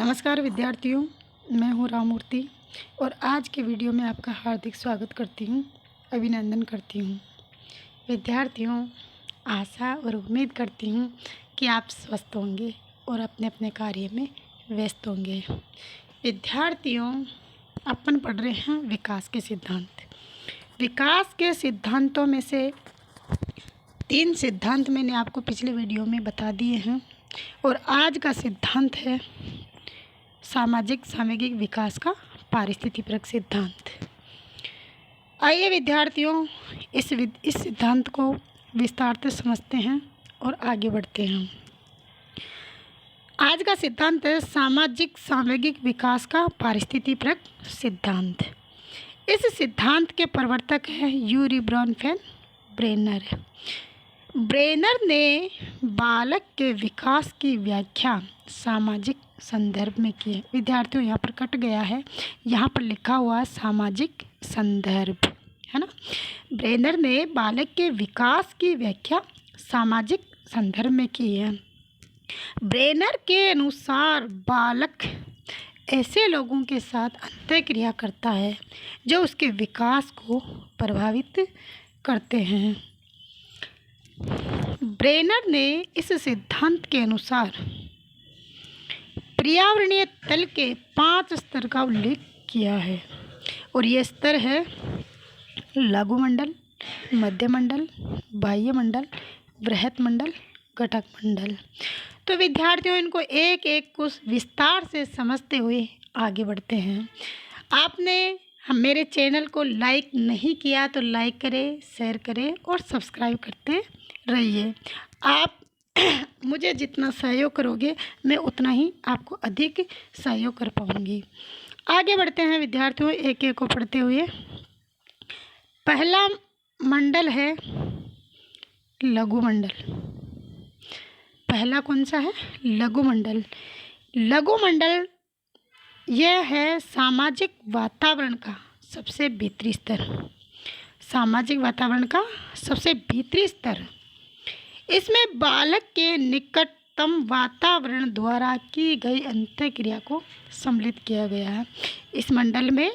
नमस्कार विद्यार्थियों, मैं हूँ राममूर्ति और आज के वीडियो में आपका हार्दिक स्वागत करती हूँ, अभिनंदन करती हूँ। विद्यार्थियों, आशा और उम्मीद करती हूँ कि आप स्वस्थ होंगे और अपने अपने कार्य में व्यस्त होंगे। विद्यार्थियों, अपन पढ़ रहे हैं विकास के सिद्धांत। विकास के सिद्धांतों में से 3 सिद्धांत मैंने आपको पिछले वीडियो में बता दिए हैं और आज का सिद्धांत है सामाजिक सामूहिक विकास का पारिस्थितिक सिद्धांत। आइए विद्यार्थियों, इस सिद्धांत को विस्तार से समझते हैं और आगे बढ़ते हैं। आज का सिद्धांत है सामाजिक सामूहिक विकास का पारिस्थितिक सिद्धांत। इस सिद्धांत के प्रवर्तक हैं यूरी ब्रॉनफेन ब्रेनर। ब्रेनर ने बालक के विकास की व्याख्या सामाजिक संदर्भ में की है। विद्यार्थियों, यहाँ पर कट गया है, यहाँ पर लिखा हुआ है सामाजिक संदर्भ, है ना। ब्रेनर ने बालक के विकास की व्याख्या सामाजिक संदर्भ में की है। ब्रेनर के अनुसार बालक ऐसे लोगों के साथ अंतःक्रिया करता है जो उसके विकास को प्रभावित करते हैं। ब्रेनर ने इस सिद्धांत के अनुसार पर्यावरणीय तल के 5 स्तर का उल्लेख किया है और ये स्तर है लघु मंडल, मध्य मंडल, बाह्य मंडल, बृहत मंडल, घटक मंडल। तो विद्यार्थियों, इनको एक एक को विस्तार से समझते हुए आगे बढ़ते हैं। आपने मेरे चैनल को लाइक नहीं किया तो लाइक करें, शेयर करें और सब्सक्राइब करते रहिए। आप मुझे जितना सहयोग करोगे मैं उतना ही आपको अधिक सहयोग कर पाऊँगी। आगे बढ़ते हैं विद्यार्थियों, एक एक को पढ़ते हुए। पहला मंडल है लघु मंडल। पहला कौन सा है? लघु मंडल। लघु मंडल यह है सामाजिक वातावरण का सबसे भीतरी स्तर। सामाजिक वातावरण का सबसे भीतरी स्तर। इसमें बालक के निकटतम वातावरण द्वारा की गई अंतःक्रिया को सम्मिलित किया गया है। इस मंडल में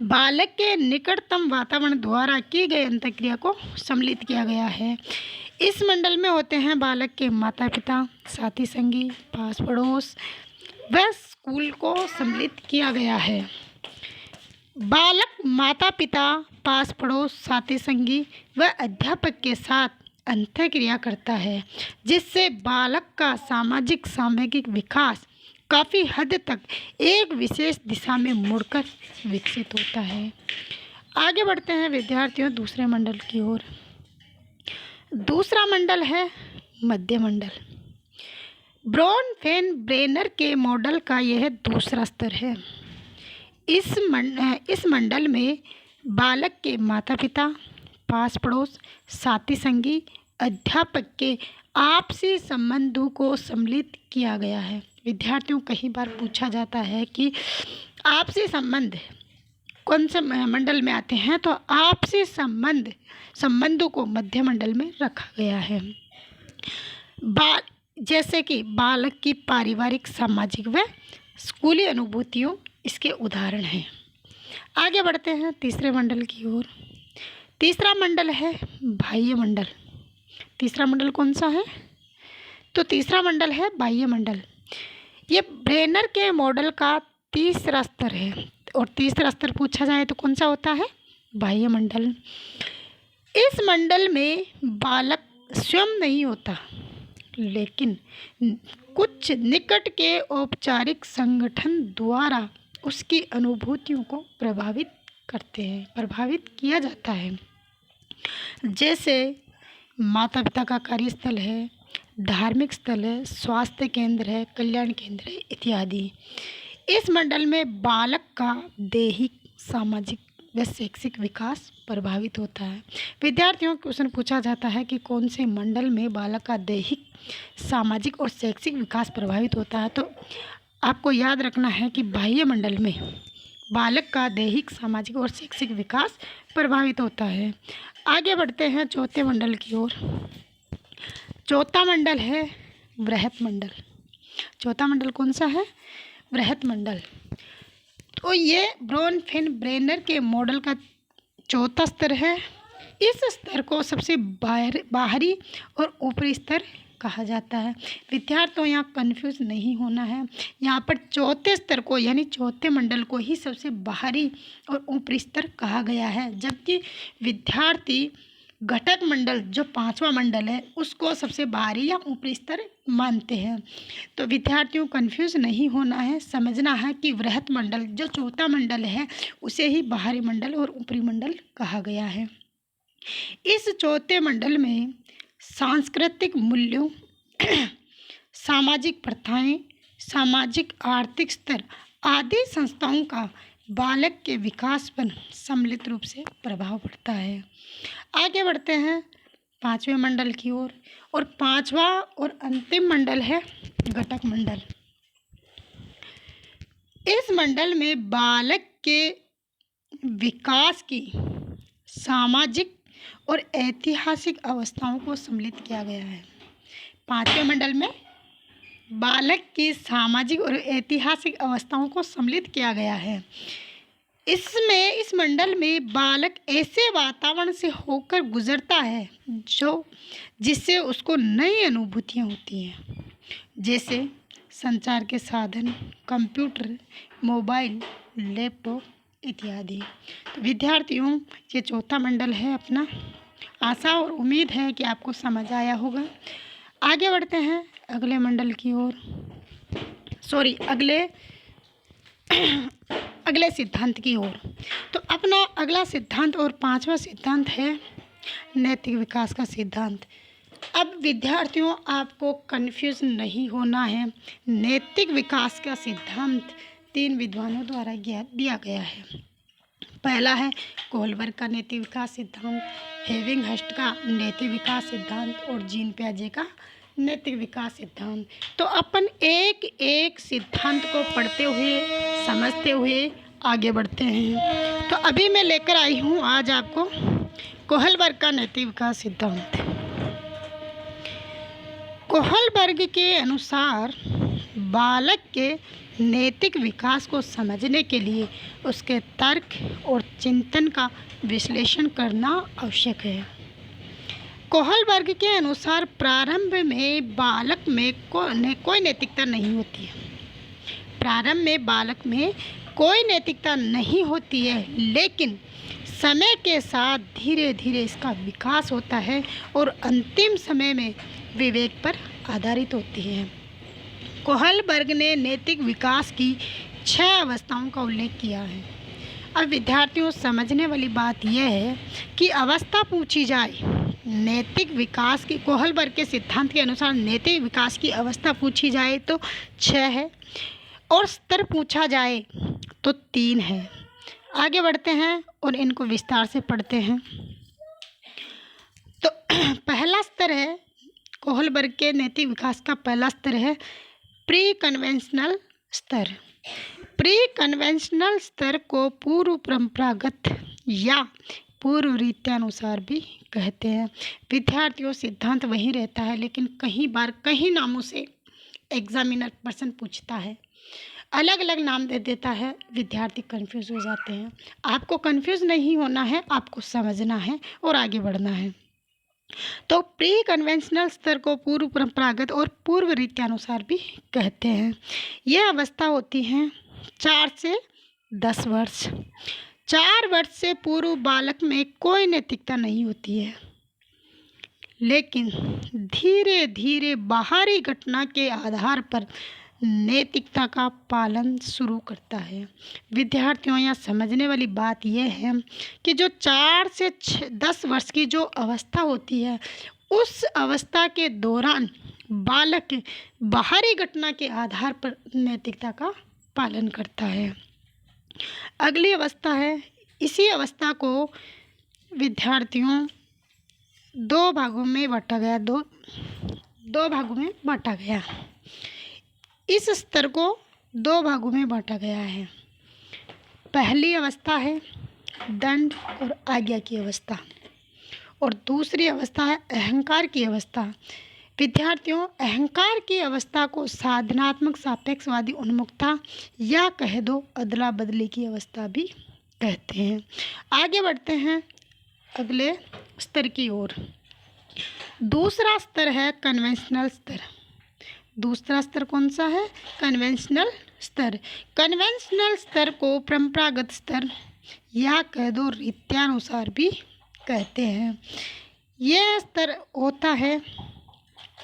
बालक के निकटतम वातावरण द्वारा की गई अंतःक्रिया को सम्मिलित किया गया है। इस मंडल में होते हैं बालक के माता पिता, साथी संगी, पास पड़ोस व स्कूल को सम्मिलित किया गया है। बालक माता पिता, पास पड़ोस, साथी संगी व अध्यापक के साथ अंतःक्रिया करता है, जिससे बालक का सामाजिक सामूहिक विकास काफ़ी हद तक एक विशेष दिशा में मुड़कर विकसित होता है। आगे बढ़ते हैं विद्यार्थियों दूसरे मंडल की ओर। दूसरा मंडल है मध्य मंडल। ब्रॉनफेन ब्रेनर के मॉडल का यह दूसरा स्तर है। इस मंडल में बालक के माता पिता, पास पड़ोस, साथी संगी, अध्यापक के आपसी संबंधों को सम्मिलित किया गया है। विद्यार्थियों, कई बार पूछा जाता है कि आपसी संबंध कौन से मंडल में आते हैं, तो आपसी संबंधों को मध्य मंडल में रखा गया है। जैसे कि बालक की पारिवारिक, सामाजिक व स्कूली अनुभूतियों इसके उदाहरण हैं। आगे बढ़ते हैं तीसरे मंडल की ओर। तीसरा मंडल है बाह्य मंडल। तीसरा मंडल कौन सा है? तो तीसरा मंडल है बाह्य मंडल। ये ब्रेनर के मॉडल का तीसरा स्तर है और तीसरा स्तर पूछा जाए तो कौन सा होता है? बाह्य मंडल। इस मंडल में बालक स्वयं नहीं होता, लेकिन कुछ निकट के औपचारिक संगठन द्वारा उसकी अनुभूतियों को प्रभावित किया जाता है। जैसे माता पिता का कार्यस्थल है, धार्मिक स्थल है, स्वास्थ्य केंद्र है, कल्याण केंद्र है इत्यादि। इस मंडल में बालक का दैहिक, सामाजिक व शैक्षिक विकास प्रभावित होता है। विद्यार्थियों, क्वेश्चन पूछा जाता है कि कौन से मंडल में बालक का दैहिक, सामाजिक और शैक्षिक विकास प्रभावित होता है, तो आपको याद रखना है कि बाह्य मंडल में बालक का दैहिक, सामाजिक और शैक्षिक विकास प्रभावित होता है। आगे बढ़ते हैं चौथे मंडल की ओर। चौथा मंडल है बृहत मंडल। चौथा मंडल कौन सा है? बृहत मंडल। तो ये ब्रोनफेन-ब्रेनर के मॉडल का चौथा स्तर है। इस स्तर को सबसे बाहरी और ऊपरी स्तर कहा जाता है। विद्यार्थियों यहाँ कंफ्यूज नहीं होना है। यहाँ पर चौथे स्तर को यानी चौथे मंडल को ही सबसे बाहरी और ऊपरी स्तर कहा गया है, जबकि विद्यार्थी घटक मंडल जो पांचवा मंडल है उसको सबसे बाहरी या ऊपरी स्तर मानते हैं। तो विद्यार्थियों कंफ्यूज नहीं होना है, समझना है कि बृहत मंडल जो चौथा मंडल है उसे ही बाहरी मंडल और ऊपरी मंडल कहा गया है। इस चौथे मंडल में सांस्कृतिक मूल्यों, सामाजिक प्रथाएं, सामाजिक आर्थिक स्तर आदि संस्थाओं का बालक के विकास पर सम्मिलित रूप से प्रभाव पड़ता है। आगे बढ़ते हैं पांचवें मंडल की ओर, और पांचवा और अंतिम मंडल है घटक मंडल। इस मंडल में बालक के विकास की सामाजिक और ऐतिहासिक अवस्थाओं को सम्मिलित किया गया है। पांचवें मंडल में बालक की सामाजिक और ऐतिहासिक अवस्थाओं को सम्मिलित किया गया है। इस मंडल में बालक ऐसे वातावरण से होकर गुजरता है जिससे उसको नई अनुभूतियाँ होती हैं, जैसे संचार के साधन, कंप्यूटर, मोबाइल, लैपटॉप इत्यादि। तो विद्यार्थियों ये चौथा मंडल है अपना। आशा और उम्मीद है कि आपको समझ आया होगा। आगे बढ़ते हैं अगले मंडल की ओर, अगले सिद्धांत की ओर। तो अपना अगला सिद्धांत और पांचवा सिद्धांत है नैतिक विकास का सिद्धांत। अब विद्यार्थियों आपको कंफ्यूज नहीं होना है। नैतिक विकास का सिद्धांत 3 विद्वानों द्वारा दिया गया है। पहला है कोहलबर्ग का नैतिक विकास सिद्धांत, हेविंगहर्स्ट का नैतिक विकास सिद्धांत और जीन पियाजे का नैतिक विकास सिद्धांत। तो अपन एक एक सिद्धांत को पढ़ते हुए समझते हुए आगे बढ़ते हैं। तो अभी मैं लेकर आई हूँ आज आपको कोहलबर्ग का नैतिक विकास सिद्धांत। कोहलबर्ग के अनुसार बालक के नैतिक विकास को समझने के लिए उसके तर्क और चिंतन का विश्लेषण करना आवश्यक है। कोहलबर्ग के अनुसार प्रारंभ में बालक में कोई नैतिकता नहीं होती है। प्रारंभ में बालक में कोई नैतिकता नहीं होती है, लेकिन समय के साथ धीरे धीरे इसका विकास होता है और अंतिम समय में विवेक पर आधारित होती है। कोहलबर्ग ने नैतिक विकास की 6 अवस्थाओं का उल्लेख किया है। अब विद्यार्थियों समझने वाली बात यह है कि अवस्था पूछी जाए नैतिक विकास की, कोहलबर्ग के सिद्धांत के अनुसार नैतिक विकास की अवस्था पूछी जाए तो 6 है और स्तर पूछा जाए तो 3 है। आगे बढ़ते हैं और इनको विस्तार से पढ़ते हैं। तो पहला स्तर है कोहलबर्ग के नैतिक विकास का पहला स्तर है प्री कन्वेंशनल स्तर। प्री कन्वेंशनल स्तर को पूर्व परंपरागत या पूर्व रीत्यानुसार भी कहते हैं। विद्यार्थियों सिद्धांत वही रहता है, लेकिन कई नामों से एग्जामिनर प्रश्न पूछता है, अलग अलग नाम दे देता है, विद्यार्थी कंफ्यूज हो जाते हैं। आपको कंफ्यूज नहीं होना है, आपको समझना है और आगे बढ़ना है। तो प्री कन्वेंशनल स्तर को पूर्व परंपरागत और पूर्व रीत्यानुसार भी कहते हैं। यह अवस्था होती है 4 से 10 वर्ष। 4 वर्ष से पूर्व बालक में कोई नैतिकता नहीं होती है, लेकिन धीरे धीरे बाहरी घटना के आधार पर नैतिकता का पालन शुरू करता है। विद्यार्थियों यहाँ समझने वाली बात यह है कि जो 4 से 10 वर्ष की जो अवस्था होती है, उस अवस्था के दौरान बालक बाहरी घटना के आधार पर नैतिकता का पालन करता है। अगली अवस्था है, इसी अवस्था को विद्यार्थियों 2 भागों में बांटा गया, दो भागों में बांटा गया। इस स्तर को 2 भागों में बांटा गया है। पहली अवस्था है दंड और आज्ञा की अवस्था, और दूसरी अवस्था है अहंकार की अवस्था। विद्यार्थियों, अहंकार की अवस्था को साधनात्मक सापेक्षवादी उन्मुखता या कह दो अदला बदली की अवस्था भी कहते हैं। आगे बढ़ते हैं अगले स्तर की ओर। दूसरा स्तर है कन्वेंशनल स्तर। दूसरा स्तर कौन सा है? कन्वेंशनल स्तर। कन्वेंशनल स्तर को परंपरागत स्तर या कह दो रीत्यानुसार भी कहते हैं। यह स्तर होता है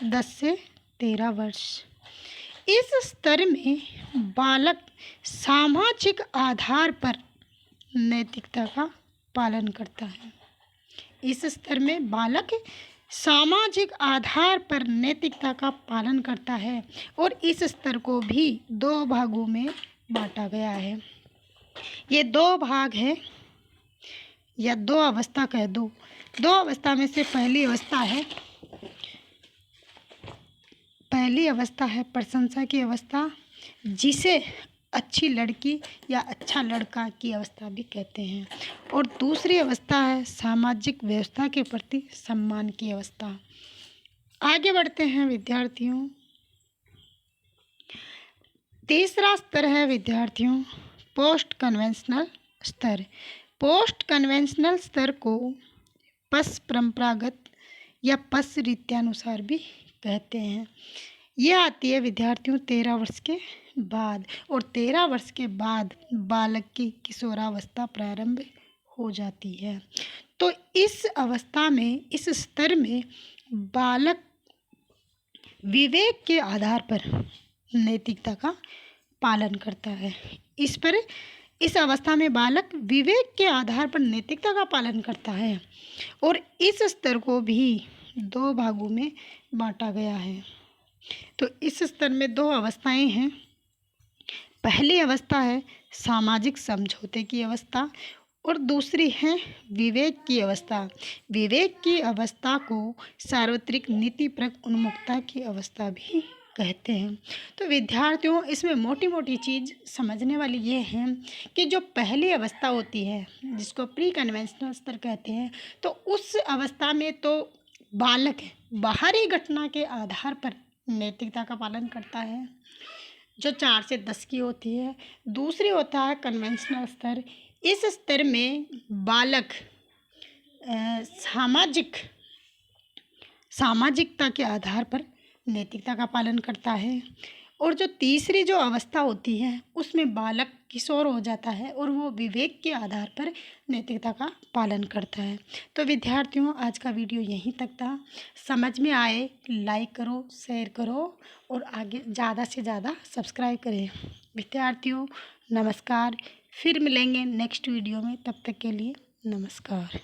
10 से 13 वर्ष। इस स्तर में बालक सामाजिक आधार पर नैतिकता का पालन करता है। इस स्तर में बालक सामाजिक आधार पर नैतिकता का पालन करता है और इस स्तर को भी 2 भागों में बांटा गया है। ये 2 भाग है या 2 अवस्था कह दो। 2 अवस्था में से पहली अवस्था है प्रशंसा की अवस्था, जिसे अच्छी लड़की या अच्छा लड़का की अवस्था भी कहते हैं, और दूसरी अवस्था है सामाजिक व्यवस्था के प्रति सम्मान की अवस्था। आगे बढ़ते हैं विद्यार्थियों। तीसरा स्तर है विद्यार्थियों पोस्ट कन्वेंशनल स्तर। पोस्ट कन्वेंशनल स्तर को पश परंपरागत या पश रीत्यानुसार भी कहते हैं। यह आती है विद्यार्थियों 13 वर्ष के बाद, और 13 वर्ष के बाद बालक की किशोरावस्था प्रारंभ हो जाती है। तो इस अवस्था में, इस स्तर में बालक विवेक के आधार पर नैतिकता का पालन करता है। इस अवस्था में बालक विवेक के आधार पर नैतिकता का पालन करता है, और इस स्तर को भी 2 भागों में बांटा गया है। तो इस स्तर में 2 अवस्थाएं हैं। पहली अवस्था है सामाजिक समझौते की अवस्था, और दूसरी है विवेक की अवस्था। विवेक की अवस्था को सार्वत्रिक नीतिपरक उन्मुखता की अवस्था भी कहते हैं। तो विद्यार्थियों, इसमें मोटी मोटी चीज़ समझने वाली ये है कि जो पहली अवस्था होती है जिसको प्री कन्वेंशनल स्तर कहते हैं, तो उस अवस्था में तो बालक बाहरी घटना के आधार पर नैतिकता का पालन करता है, जो 4 से 10 की होती है। दूसरी होता है कन्वेंशनल स्तर। इस स्तर में बालक सामाजिकता के आधार पर नैतिकता का पालन करता है, और जो तीसरी जो अवस्था होती है उसमें बालक किशोर हो जाता है और वो विवेक के आधार पर नैतिकता का पालन करता है। तो विद्यार्थियों, आज का वीडियो यहीं तक था। समझ में आए लाइक करो, शेयर करो, और आगे ज़्यादा से ज़्यादा सब्सक्राइब करें। विद्यार्थियों नमस्कार, फिर मिलेंगे नेक्स्ट वीडियो में। तब तक के लिए नमस्कार।